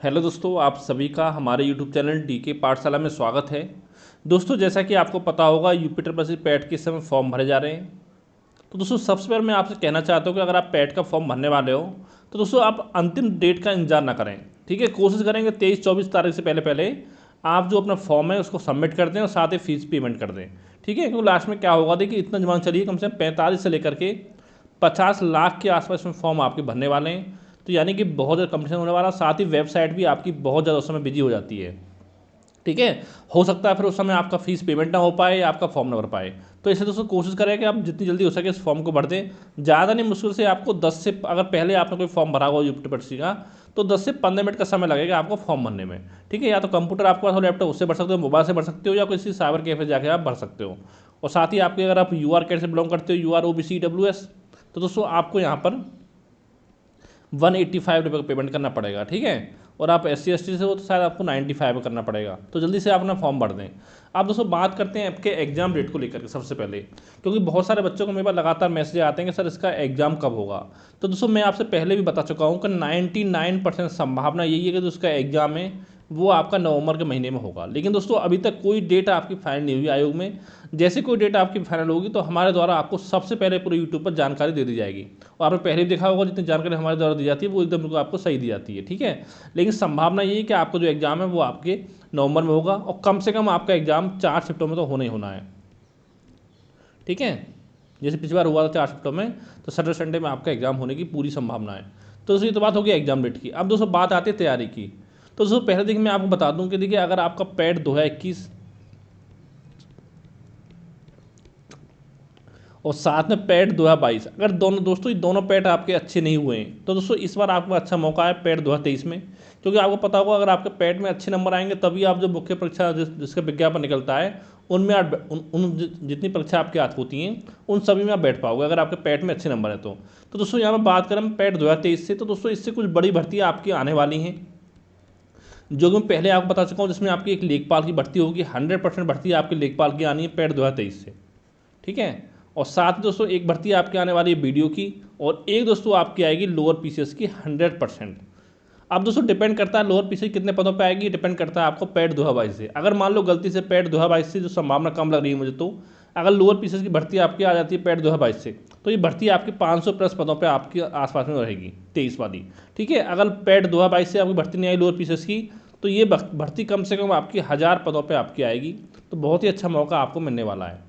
Hello दोस्तों, आप सभी का हमारे यूट्यूब चैनल डीके पाठशाला में स्वागत है। दोस्तों, जैसा कि आपको पता होगा यूपी ट्रिपल पैट के इस समय फॉर्म भरे जा रहे हैं। तो दोस्तों, सबसे पहले मैं आपसे कहना चाहता हूँ कि अगर आप पैट का फॉर्म भरने वाले हो तो दोस्तों आप अंतिम डेट का इंतजार ना करें। ठीक है, कोशिश करेंगे 23-24 तारीख से पहले पहले आप जो अपना फॉर्म है उसको सबमिट कर दें और साथ ही फीस पेमेंट कर दें। ठीक है, क्योंकि लास्ट में क्या होगा, देखिए इतना जमा चलिए कम से कम 45 से लेकर के 50 लाख के आसपास में फॉर्म आपके भरने वाले हैं। तो यानी कि बहुत ज़्यादा कंपटीशन होने वाला, साथ ही वेबसाइट भी आपकी बहुत ज़्यादा उस समय बिजी हो जाती है। ठीक है, हो सकता है फिर उस समय आपका फीस पेमेंट ना हो पाए या आपका फॉर्म ना भर पाए। तो इसलिए दोस्तों कोशिश करें कि आप जितनी जल्दी हो सके इस फॉर्म को भर दें। ज़्यादा नहीं, मुश्किल से आपको 10 से, अगर पहले आपने कोई फॉर्म भरा हुआ यूपीपीएससी का, तो 10 से 15 मिनट का समय लगेगा आपको फॉर्म भरने में। ठीक है, या तो कंप्यूटर आपके पास हो, लैपटॉप, उससे भर सकते हो, मोबाइल से भर सकते हो, या किसी साइबर कैफे जाकर आप भर सकते हो। और साथ ही आपके, अगर आप यूआर कैट से बिलोंग करते हो, यूआर ओबीसी ईडब्ल्यूएस, तो दोस्तों आपको यहाँ पर 185 रुपये का पेमेंट करना पड़ेगा। ठीक है, और आप SC ST से हो तो शायद आपको 95 करना पड़ेगा। तो जल्दी से आप अपना फॉर्म भर दें। आप दोस्तों बात करते हैं आपके एग्जाम डेट को लेकर के सबसे पहले, क्योंकि बहुत सारे बच्चों को मेरे पास लगातार मैसेज आते हैं कि सर इसका एग्जाम कब होगा। तो दोस्तों मैं आपसे पहले भी बता चुका हूँ कि 99% संभावना यही है कि जो उसका एग्जाम है वो आपका नवंबर के महीने में होगा। लेकिन दोस्तों अभी तक कोई डेट आपकी फाइनल नहीं हुई आयोग में। जैसे कोई डेट आपकी फाइनल होगी तो हमारे द्वारा आपको सबसे पहले पूरे यूट्यूब पर जानकारी दे दी जाएगी। और आपने पहले भी देखा होगा, जितनी जानकारी हमारे द्वारा दी जाती है वो एकदम बिल्कुल आपको सही दी जाती है। ठीक है, लेकिन संभावना ये है कि आपका जो एग्ज़ाम है वो आपके नवंबर में होगा, और कम से कम आपका एग्ज़ाम 4 शिफ्टों में तो होना ही होना है। ठीक है, जैसे पिछली बार हुआ था 4 शिफ्टों में, तो सैटरडे संडे में आपका एग्ज़ाम होने की पूरी संभावना है। तो दोस्तों ये तो बात होगी एग्जाम डेट की। अब दोस्तों बात आती है तैयारी की। तो दोस्तों पहले देखिए मैं आपको बता दूं कि देखिए अगर आपका पैट 2021 और साथ में पैट 2022, अगर दोनों दोस्तों ये दोनों पैट आपके अच्छे नहीं हुए हैं तो दोस्तों इस बार आपको अच्छा मौका है पैट 2023 में। क्योंकि आपको पता होगा अगर आपके पैट में अच्छे नंबर आएंगे तभी आप जो मुख्य परीक्षा जिसका विज्ञापन निकलता है उनमें आप जितनी परीक्षा आपके हाथ होती हैं उन सभी में आप बैठ पाओगे अगर आपके पैट में अच्छे नंबर है तो दोस्तों यहाँ पर बात करें पैट 2023 से, तो दोस्तों इससे कुछ बड़ी भर्तियाँ आपकी आने वाली हैं, जो कि मैं पहले आपको बता चुका हूँ, जिसमें आपकी एक लेखपाल की भर्ती होगी। 100% भर्ती आपकी लेखपाल की आनी है पैट 2023 से। ठीक है, और साथ ही दोस्तों एक भर्ती आपके आने वाली है बीडीओ की, और एक दोस्तों आपकी आएगी लोअर पीसीएस की 100%। अब दोस्तों डिपेंड करता है लोअर पीसीएस कितने पदों पे आएगी, डिपेंड करता है आपको पैट 2022 से। अगर मान लो गलती से पैट 2022 से जो संभावना कम लग रही है मुझे, तो अगर लोअर पीसीएस की भर्ती आपकी आ जाती है पैट 2022 से, तो ये भर्ती आपकी 500 प्लस पदों पे आपके आसपास में रहेगी 23 वाली। ठीक है, अगर पैट 2022 से आपकी भर्ती नहीं आई लोअर पीसीएस की, तो ये भर्ती कम से कम आपकी 1000 पदों पे आपकी आएगी। तो बहुत ही अच्छा मौका आपको मिलने वाला है।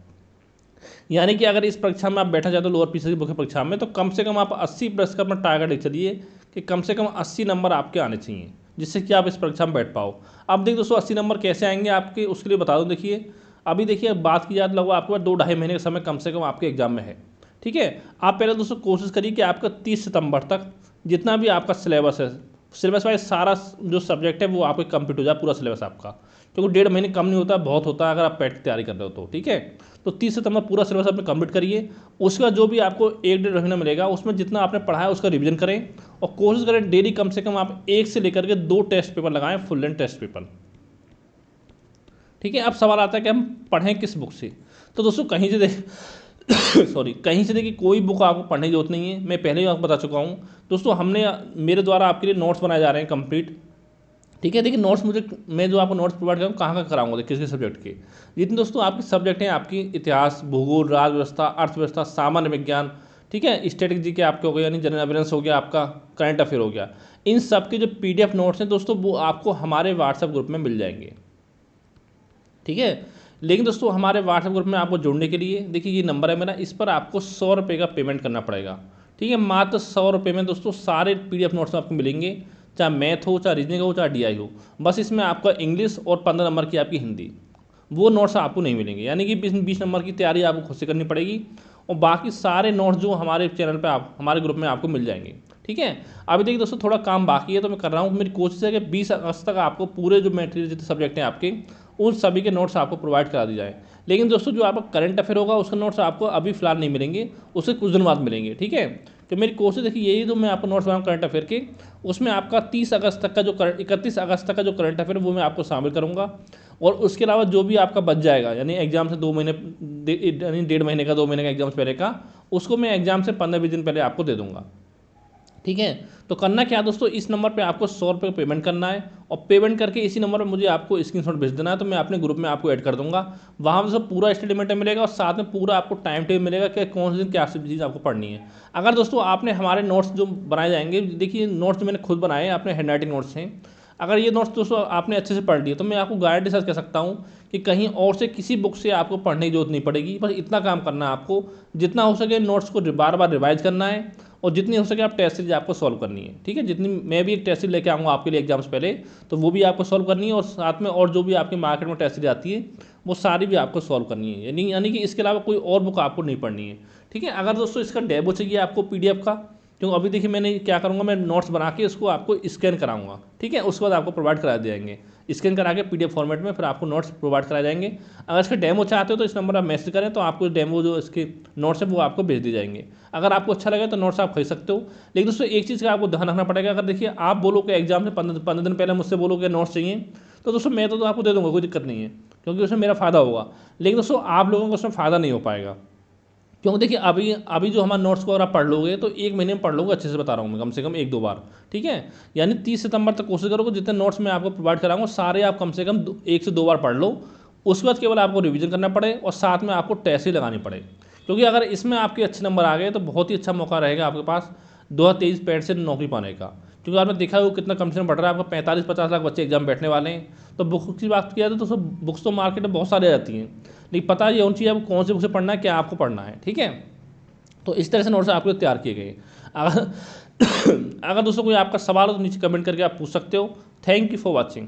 यानी कि अगर इस परीक्षा में आप बैठना चाहते हो लोअर पीसीएस की मुख्य परीक्षा में, तो कम से कम आप 80 प्लस का अपना टारगेट ले चलिए कि कम से कम 80 नंबर आपके आने चाहिए, जिससे कि आप इस परीक्षा में बैठ पाओ। अब देखिए दोस्तों 80 नंबर कैसे आएंगे आपके, उसके लिए बता दूं। देखिए अभी देखिए बात की जाए लगभग आपके पास 2-2.5 महीने का समय कम से कम आपके एग्जाम में है। ठीक है, आप पहले दोस्तों कोशिश करिए कि आपका 30 सितंबर तक जितना भी आपका सिलेबस है, सिलेबस वाइज सारा जो सब्जेक्ट है वो आपके कंप्लीट हो जाए, पूरा सिलेबस आपका। क्योंकि 1.5 महीने कम नहीं होता, बहुत होता है अगर आप पैट की तैयारी कर रहे हो तो। ठीक है, तो 30 सितंबर पूरा सिलेबस आपने कंप्लीट करिए। उसका जो भी आपको 1-1.5 महीना मिलेगा उसमें जितना आपने पढ़ा है उसका रिवीजन करें, और कोशिश करें डेली कम से कम आप 1 से लेकर के 2 टेस्ट पेपर लगाएं, फुल लेंथ टेस्ट पेपर। ठीक है, अब सवाल आता है कि हम पढ़ें किस बुक से। तो दोस्तों कहीं से देख सॉरी, कहीं से देखिए कोई बुक आपको पढ़ने की जरूरत नहीं है, मैं पहले ही आपको बता चुका हूँ। दोस्तों हमने मेरे द्वारा आपके लिए नोट्स बनाए जा रहे हैं कंप्लीट। ठीक है, देखिए नोट्स मैं जो आपको नोट्स प्रोवाइड करूँ कहाँ का कराऊंगा, किस किस सब्जेक्ट के। जितने दोस्तों आपके सब्जेक्ट हैं, आपकी इतिहास, भूगोल, राज व्यवस्था, अर्थव्यवस्था, सामान्य विज्ञान, ठीक है, स्ट्रेटेजी के आपके हो गए, यानी जनरल अवेयरनेस हो गया, आपका करंट अफेयर हो गया, इन सब के जो PDF नोट्स हैं दोस्तों वो आपको हमारे व्हाट्सएप ग्रुप में मिल जाएंगे। ठीक है, लेकिन दोस्तों हमारे व्हाट्सएप ग्रुप में आपको जुड़ने के लिए देखिए ये नंबर है मेरा, इस पर आपको 100 रुपये का पेमेंट करना पड़ेगा। ठीक है, मात्र 100 रुपये में दोस्तों सारे PDF नोट्स आपको मिलेंगे, चाहे मैथ हो, चाहे रीजनिंग हो, चाहे DI हो। बस इसमें आपका इंग्लिश और 15 नंबर की आपकी हिंदी, वो नोट्स आपको नहीं मिलेंगे। यानी कि 20 नंबर की तैयारी आपको खुद से करनी पड़ेगी, और बाकी सारे नोट्स जो हमारे चैनल पे आप हमारे ग्रुप में आपको मिल जाएंगे। ठीक है, अभी देखिए दोस्तों थोड़ा काम बाकी है तो मैं कर रहा हूँ। मेरी कोशिश है कि 20 अगस्त तक आपको पूरे जो मटेरियल जितने सब्जेक्ट हैं आपके, उन सभी के नोट्स आपको प्रोवाइड करा दी जाए। लेकिन दोस्तों जो आपका करंट अफेयर होगा उसके नोट्स आपको अभी फिलहाल नहीं मिलेंगे, उसके कुछ दिन बाद मिलेंगे। ठीक है, तो मेरी कोशिश देखिए यही, जो मैं आपको नोट्स बनाऊँ करंट अफेयर के, उसमें आपका 30 अगस्त तक का जो 31 अगस्त तक का जो करंट अफेयर वो मैं आपको शामिल करूँगा। और उसके अलावा जो भी आपका बच जाएगा, यानी एग्जाम से 2 महीने, यानी 1.5 महीने का, 2 महीने का एग्जाम से पहले का, उसको मैं एग्जाम से 15-20 दिन पहले आपको दे दूँगा। ठीक है। तो करना क्या है दोस्तों, इस नंबर पे आपको 100 रुपये पेमेंट करना है और पेमेंट करके इसी नंबर पे मुझे आपको स्क्रीनशॉट भेज देना है, तो मैं अपने ग्रुप में आपको ऐड कर दूंगा। वहाँ पर सब पूरा स्टडी मटेरियल मिलेगा और साथ में पूरा आपको टाइम टेबल मिलेगा कि कौन से दिन क्या चीज़ आपको पढ़नी है। अगर दोस्तों आपने हमारे नोट्स जो बनाए जाएंगे, देखिए नोट्स मैंने खुद बनाए हैं, अपने हैंड राइटिंग नोट्स हैं। अगर ये नोट्स दोस्तों आपने अच्छे से पढ़ लिए तो मैं आपको गारंटी से कह सकता हूँ कि कहीं और से किसी बुक से आपको पढ़ने की जरूरत नहीं पड़ेगी। बस इतना काम करना है आपको, जितना हो सके नोट्स को बार बार रिवाइज करना है और जितनी हो सके आप टेस्ट सीरीज आपको सॉल्व करनी है। ठीक है, जितनी मैं भी एक टेस्ट सीरीज लेके आऊँगा आपके लिए एग्जाम्स पहले, तो वो भी आपको सॉल्व करनी है और साथ में और जो भी आपके मार्केट में टेस्ट सीरीज आती है वो सारी भी आपको सॉल्व करनी है। यानी कि इसके अलावा कोई और बुक आपको नहीं पढ़नी है। ठीक है, अगर दोस्तों इसका डेमो चाहिए आपको PDF का, क्योंकि अभी देखिए मैंने क्या करूँगा, मैं नोट्स बना के उसको आपको स्कैन कराऊंगा। ठीक है, उसके बाद आपको प्रोवाइड करा देंगे स्कैन करा के PDF फॉर्मेट में, फिर आपको नोट्स प्रोवाइड कराए जाएंगे। अगर इसका डेमो चाहते हो तो इस नंबर पर मैसेज करें तो आपको डेमो जो इसके नोट्स है वो आपको भेज दिए जाएंगे। अगर आपको अच्छा लगे तो नोट्स आप खरीद सकते हो। लेकिन दोस्तों एक चीज़ का आपको ध्यान रखना पड़ेगा, अगर देखिए आप बोलो कि एग्जाम से 15 दिन पहले मुझसे बोलो कि नोट्स चाहिए, तो दोस्तों मैं तो आपको दे दूँगा, कोई दिक्कत नहीं है, क्योंकि उसमें मेरा फ़ायदा होगा। लेकिन दोस्तों आप लोगों को उसमें फ़ायदा नहीं हो पाएगा, क्योंकि देखिए अभी जो हमारे नोट्स को अगर आप पढ़ लोगे तो एक महीने में पढ़ लोगे अच्छे से, बता रहा हूँ मैं, कम से कम 1-2 बार। ठीक है, यानी 30 सितंबर तक कोशिश करोगे जितने नोट्स मैं आपको प्रोवाइड कराऊंगा सारे आप कम से कम 1 से 2 बार पढ़ लो। उसके बाद केवल आपको रिवीजन करना पड़े और साथ में आपको टेस्ट ही लगानी पड़े, क्योंकि अगर इसमें आपके अच्छे नंबर आ गए तो बहुत ही अच्छा मौका रहेगा आपके पास 2023 पैट से नौकरी पाने का। क्योंकि आपने देखा है वो कितना कंपटीशन बढ़ रहा है, आपका 45-50 लाख बच्चे एग्जाम बैठने वाले हैं। तो बुक की बात किया तो सब बुक्स तो मार्केट में बहुत सारी आती हैं, लेकिन पता ये होनी चाहिए आपको कौन सी बुक से पढ़ना है, क्या आपको पढ़ना है। ठीक है, तो इस तरह से नोट्स आपके लिए तैयार किए गए। अगर अगर दोस्तों कोई आपका सवाल हो तो नीचे कमेंट करके आप पूछ सकते हो। Thank you for watching.